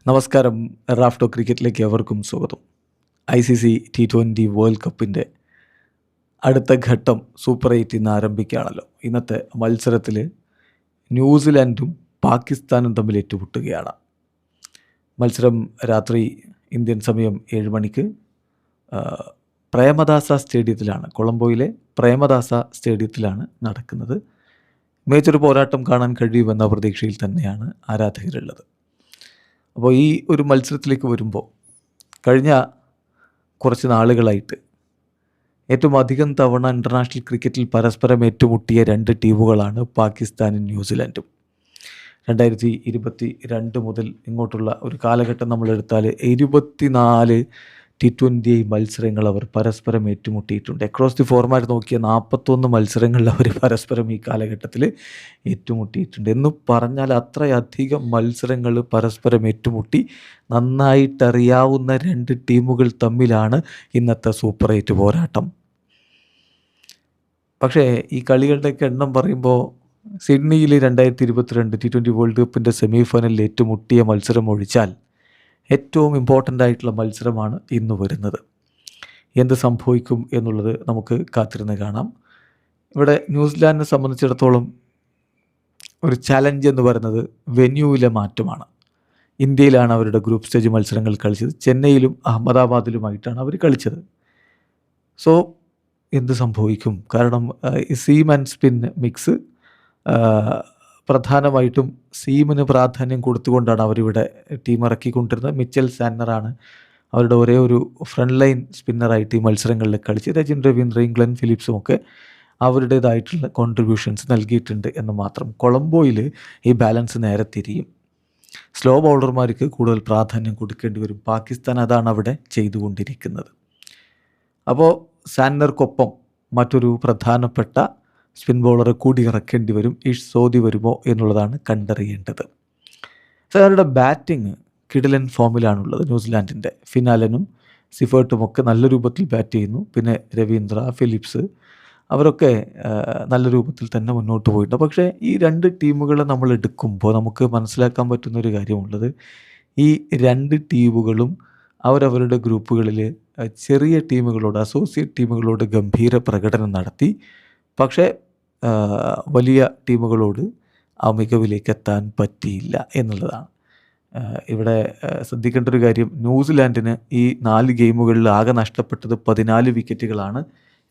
നമസ്കാരം. റാഫ്റ്റോ ക്രിക്കറ്റിലേക്ക് എവർക്കും സ്വാഗതം. ICC T20 world കപ്പിൻ്റെ അടുത്ത ഘട്ടം സൂപ്പർ 8 ഇന്ന് ആരംഭിക്കുകയാണല്ലോ. ഇന്നത്തെ മത്സരത്തിൽ ന്യൂസിലാൻഡും പാകിസ്ഥാനും തമ്മിൽ ഏറ്റുമുട്ടുകയാണ്. മത്സരം രാത്രി ഇന്ത്യൻ സമയം 7 മണിക്ക് പ്രേമദാസ സ്റ്റേഡിയത്തിലാണ്, കൊളംബോയിലെ പ്രേമദാസ സ്റ്റേഡിയത്തിലാണ് നടക്കുന്നത്. മികച്ചൊരു പോരാട്ടം കാണാൻ കഴിയുമെന്ന പ്രതീക്ഷയിൽ തന്നെയാണ് ആരാധകരുള്ളത്. അപ്പോൾ ഈ ഒരു മത്സരത്തിലേക്ക് വരുമ്പോൾ കഴിഞ്ഞ കുറച്ച് നാളുകളായിട്ട് ഏറ്റവും അധികം തവണ ഇൻ്റർനാഷണൽ ക്രിക്കറ്റിൽ പരസ്പരം ഏറ്റുമുട്ടിയ രണ്ട് ടീമുകളാണ് പാകിസ്ഥാനും ന്യൂസിലാൻഡും. 2022 മുതൽ ഇങ്ങോട്ടുള്ള ഒരു കാലഘട്ടം നമ്മളെടുത്താൽ 24 T20 മത്സരങ്ങൾ അവർ പരസ്പരം ഏറ്റുമുട്ടിയിട്ടുണ്ട്. അക്രോസ് ദി ഫോർമാറ്റ് നോക്കിയ 41 മത്സരങ്ങളിൽ അവർ പരസ്പരം ഈ കാലഘട്ടത്തിൽ ഏറ്റുമുട്ടിയിട്ടുണ്ട്. എന്ന് പറഞ്ഞാൽ അത്രയധികം മത്സരങ്ങൾ പരസ്പരം ഏറ്റുമുട്ടി നന്നായിട്ടറിയാവുന്ന രണ്ട് ടീമുകൾ തമ്മിലാണ് ഇന്നത്തെ സൂപ്പർ 8 പോരാട്ടം. പക്ഷേ ഈ കളികളുടെയൊക്കെ എണ്ണം പറയുമ്പോൾ സിഡ്നിയിൽ 2022 T20 വേൾഡ് കപ്പിൻ്റെ സെമി ഫൈനലിൽ ഏറ്റുമുട്ടിയ മത്സരം ഒഴിച്ചാൽ ഏറ്റവും ഇമ്പോർട്ടൻ്റ് ആയിട്ടുള്ള മത്സരമാണ് ഇന്ന് വരുന്നത്. എന്ത് സംഭവിക്കും എന്നുള്ളത് നമുക്ക് കാത്തിരുന്ന് കാണാം. ഇവിടെ ന്യൂസിലാൻഡിനെ സംബന്ധിച്ചിടത്തോളം ഒരു ചലഞ്ച് എന്ന് പറയുന്നത് വെന്യൂവിലെ മാറ്റമാണ്. ഇന്ത്യയിലാണ് അവരുടെ ഗ്രൂപ്പ് സ്റ്റേജ് മത്സരങ്ങൾ കളിച്ചത്. ചെന്നൈയിലും അഹമ്മദാബാദിലുമായിട്ടാണ് അവർ കളിച്ചത്. സോ എന്ത് സംഭവിക്കും? കാരണം സീം ആൻഡ് സ്പിൻ മിക്സ് പ്രധാനമായിട്ടും സീമിന് പ്രാധാന്യം കൊടുത്തുകൊണ്ടാണ് അവരിവിടെ ടീം ഇറക്കിക്കൊണ്ടിരുന്നത്. മിച്ചൽ സാന്നറാണ് അവരുടെ ഒരേ ഒരു ഫ്രണ്ട് ലൈൻ സ്പിന്നറായിട്ട് ഈ മത്സരങ്ങളിൽ കളിച്ച്. രജിൻ രവീന്ദ്രയും ഗ്ലെൻ ഫിലിപ്സും ഒക്കെ അവരുടേതായിട്ടുള്ള കോൺട്രിബ്യൂഷൻസ് നൽകിയിട്ടുണ്ട് എന്ന് മാത്രം. കൊളംബോയിൽ ഈ ബാലൻസ് നേരെ തിരിയും. സ്ലോ ബൗളർമാർക്ക് കൂടുതൽ പ്രാധാന്യം കൊടുക്കേണ്ടി വരും. പാകിസ്ഥാൻ അതാണ് അവിടെ ചെയ്തുകൊണ്ടിരിക്കുന്നത്. അപ്പോൾ സാന്നർക്കൊപ്പം മറ്റൊരു പ്രധാനപ്പെട്ട സ്പിൻ ബൗളറെ കൂടി ഇറക്കേണ്ടി വരും. ഇഷ് സോദി വരുമോ എന്നുള്ളതാണ് കണ്ടറിയേണ്ടത്. അവരുടെ ബാറ്റിംഗ് കിടിലൻ ഫോമിലാണുള്ളത്. ന്യൂസിലാൻഡിൻ്റെ ഫിനാലനും സിഫേർട്ടും ഒക്കെ നല്ല രൂപത്തിൽ ബാറ്റ് ചെയ്യുന്നു. പിന്നെ രവീന്ദ്ര, ഫിലിപ്സ് അവരൊക്കെ നല്ല രൂപത്തിൽ തന്നെ മുന്നോട്ട് പോയിട്ടുണ്ട്. പക്ഷേ ഈ രണ്ട് ടീമുകളെ നമ്മൾ എടുക്കുമ്പോൾ നമുക്ക് മനസ്സിലാക്കാൻ പറ്റുന്നൊരു കാര്യമുള്ളത്, ഈ രണ്ട് ടീമുകളും അവരവരുടെ ഗ്രൂപ്പുകളിൽ ചെറിയ ടീമുകളോട്, അസോസിയേറ്റ് ടീമുകളോട് ഗംഭീര പ്രകടനം നടത്തി. പക്ഷേ വലിയ ടീമുകളോട് ആ മികവിലേക്ക് എത്താൻ പറ്റിയില്ല എന്നുള്ളതാണ്. ഇവിടെ ശ്രദ്ധിക്കേണ്ട ഒരു കാര്യം, ന്യൂസിലാൻഡിന് ഈ 4 ഗെയിമുകളിൽ ആകെ നഷ്ടപ്പെട്ടത് 14 വിക്കറ്റുകളാണ്.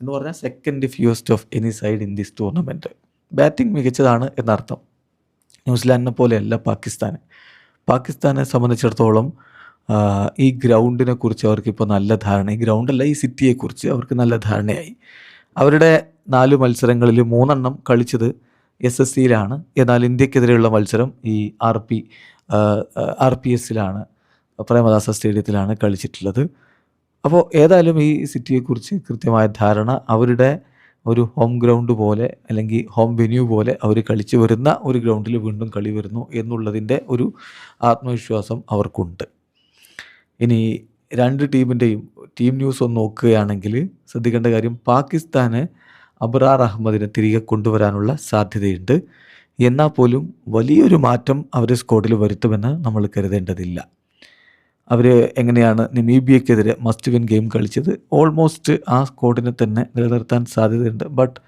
എന്ന് പറഞ്ഞാൽ second fewest of any side in this tournament. Batting മികച്ചതാണ് എന്നർത്ഥം. ന്യൂസിലാൻഡിനെ പോലെയല്ല പാകിസ്ഥാനെ സംബന്ധിച്ചിടത്തോളം ഈ ഗ്രൗണ്ടിനെ കുറിച്ച് അവർക്കിപ്പോൾ നല്ല ധാരണ, ഈ ഗ്രൗണ്ടല്ല ഈ സിറ്റിയെക്കുറിച്ച് അവർക്ക് നല്ല ധാരണയായി. അവരുടെ 4 മത്സരങ്ങളിൽ 3 കളിച്ചത് SSCയിലാണ്. എന്നാൽ ഇന്ത്യക്കെതിരെയുള്ള മത്സരം ഈ RPSലാണ്, പ്രേമദാസ സ്റ്റേഡിയത്തിലാണ് കളിച്ചിട്ടുള്ളത്. അപ്പോൾ ഏതായാലും ഈ സിറ്റിയെക്കുറിച്ച് കൃത്യമായ ധാരണ, അവരുടെ ഒരു ഹോം ഗ്രൗണ്ട് പോലെ അല്ലെങ്കിൽ ഹോം വെന്യൂ പോലെ അവർ കളിച്ചു വരുന്ന ഒരു ഗ്രൗണ്ടിൽ വീണ്ടും കളി വരുന്നു എന്നുള്ളതിൻ്റെ ഒരു ആത്മവിശ്വാസം അവർക്കുണ്ട്. ഇനി രണ്ട് ടീമിൻ്റെയും ടീം ന്യൂസ് ഒന്ന് നോക്കുകയാണെങ്കിൽ ശ്രദ്ധിക്കേണ്ട കാര്യം, പാകിസ്ഥാന് അബ്രാർ അഹമ്മദിനെ തിരികെ കൊണ്ടുവരാനുള്ള സാധ്യതയുണ്ട്. എന്നാൽ പോലും വലിയൊരു മാറ്റം അവർ സ്ക്വാഡിൽ വരുത്തുമെന്ന് നമ്മൾ കരുതേണ്ടതില്ല. അവർ എങ്ങനെയാണ് നമീബിയക്കെതിരെ മസ്റ്റ് വിൻ ഗെയിം കളിച്ചത്, ഓൾമോസ്റ്റ് ആ സ്ക്വാഡിനെ തന്നെ നിലനിർത്താൻ സാധ്യതയുണ്ട്. ബട്ട്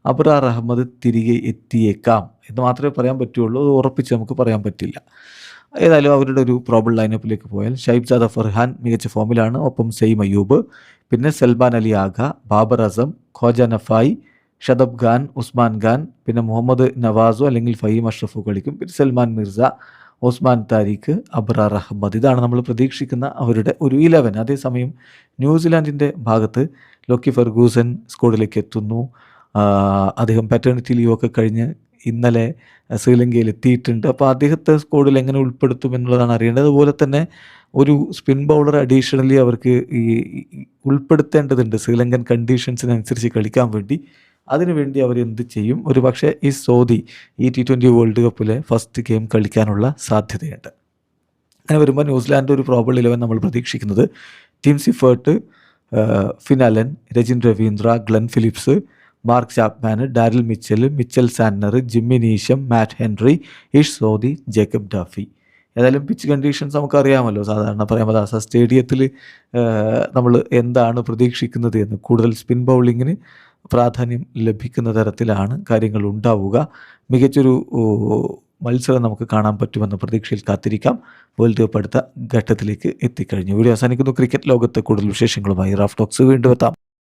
അബ്രാർ അഹമ്മദ് തിരികെ എത്തിയേക്കാം എന്ന് മാത്രമേ പറയാൻ പറ്റുള്ളൂ. അത് ഉറപ്പിച്ച് നമുക്ക് പറയാൻ പറ്റില്ല. ഏതായാലും അവരുടെ ഒരു പ്രോബിൾ ലൈനപ്പിലേക്ക് പോയാൽ ഷൈബ്സാദ ഫർഹാൻ മികച്ച ഫോമിലാണ്. ഒപ്പം സെയ്ം അയ്യൂബ്, പിന്നെ സൽമാൻ അലി ആഗ, ബാബർ അസം, ഖോജ നഫായി, ഷദബ് ഖാൻ, ഉസ്മാൻ ഖാൻ, പിന്നെ മുഹമ്മദ് നവാസോ അല്ലെങ്കിൽ ഫഹീം അഷ്റഫോ കളിക്കും. പിന്നെ സൽമാൻ മിർസ, ഉസ്മാൻ താരിഖ്, അബ്രാർ അഹമ്മദ്. ഇതാണ് നമ്മൾ പ്രതീക്ഷിക്കുന്ന അവരുടെ ഒരു 11. അതേസമയം ന്യൂസിലാൻഡിൻ്റെ ഭാഗത്ത് ലോക്കി ഫെർഗൂസൻ സ്ക്വാഡിലേക്ക് എത്തുന്നു. അദ്ദേഹം പാറ്റേണിറ്റി ലീവൊക്കെ കഴിഞ്ഞ് ഇന്നലെ ശ്രീലങ്കയിൽ എത്തിയിട്ടുണ്ട്. അപ്പോൾ അദ്ദേഹത്തെ സ്ക്വാഡിൽ എങ്ങനെ ഉൾപ്പെടുത്തും എന്നുള്ളതാണ് അറിയേണ്ടത്. അതുപോലെ തന്നെ ഒരു സ്പിൻ ബൗളർ അഡീഷണലി അവർക്ക് ഈ ഉൾപ്പെടുത്തേണ്ടതുണ്ട് ശ്രീലങ്കൻ കണ്ടീഷൻസിനനുസരിച്ച് കളിക്കാൻ വേണ്ടി. അതിനുവേണ്ടി അവർ എന്ത് ചെയ്യും? ഒരു പക്ഷേ ഈ സോദി ഈ T20 വേൾഡ് കപ്പിലെ ഫസ്റ്റ് ഗെയിം കളിക്കാനുള്ള സാധ്യതയുണ്ട്. അങ്ങനെ വരുമ്പോൾ ന്യൂസിലാൻഡ് ഒരു പ്രോബിൾ 11 നമ്മൾ പ്രതീക്ഷിക്കുന്നത് team Seifert, Finn Allen, Rachin Ravindra, Glenn Phillips, Mark Chapman, Daryl Mitchell, Mitchell Santner, Jimmy Neesham, Matt Henry, Ish Sodhi, Jacob ഡാഫി ഏതായാലും പിച്ച് കണ്ടീഷൻസ് നമുക്കറിയാമല്ലോ. സാധാരണ പ്രേമദാസ സ്റ്റേഡിയത്തിൽ നമ്മൾ എന്താണ് പ്രതീക്ഷിക്കുന്നത് എന്ന്. കൂടുതൽ സ്പിൻ ബൗളിങ്ങിന് പ്രാധാന്യം ലഭിക്കുന്ന തരത്തിലാണ് കാര്യങ്ങൾ ഉണ്ടാവുക. മികച്ചൊരു മത്സരം നമുക്ക് കാണാൻ പറ്റുമെന്ന പ്രതീക്ഷയിൽ കാത്തിരിക്കാം. വേൾഡ് കപ്പ് അടുത്ത ഘട്ടത്തിലേക്ക് എത്തിക്കഴിഞ്ഞു. വീഡിയോ അവസാനിക്കുന്നു. ക്രിക്കറ്റ് ലോകത്തെ കൂടുതൽ വിശേഷങ്ങളുമായി റാഫ് ടോക്സ് വീണ്ടും എത്താം.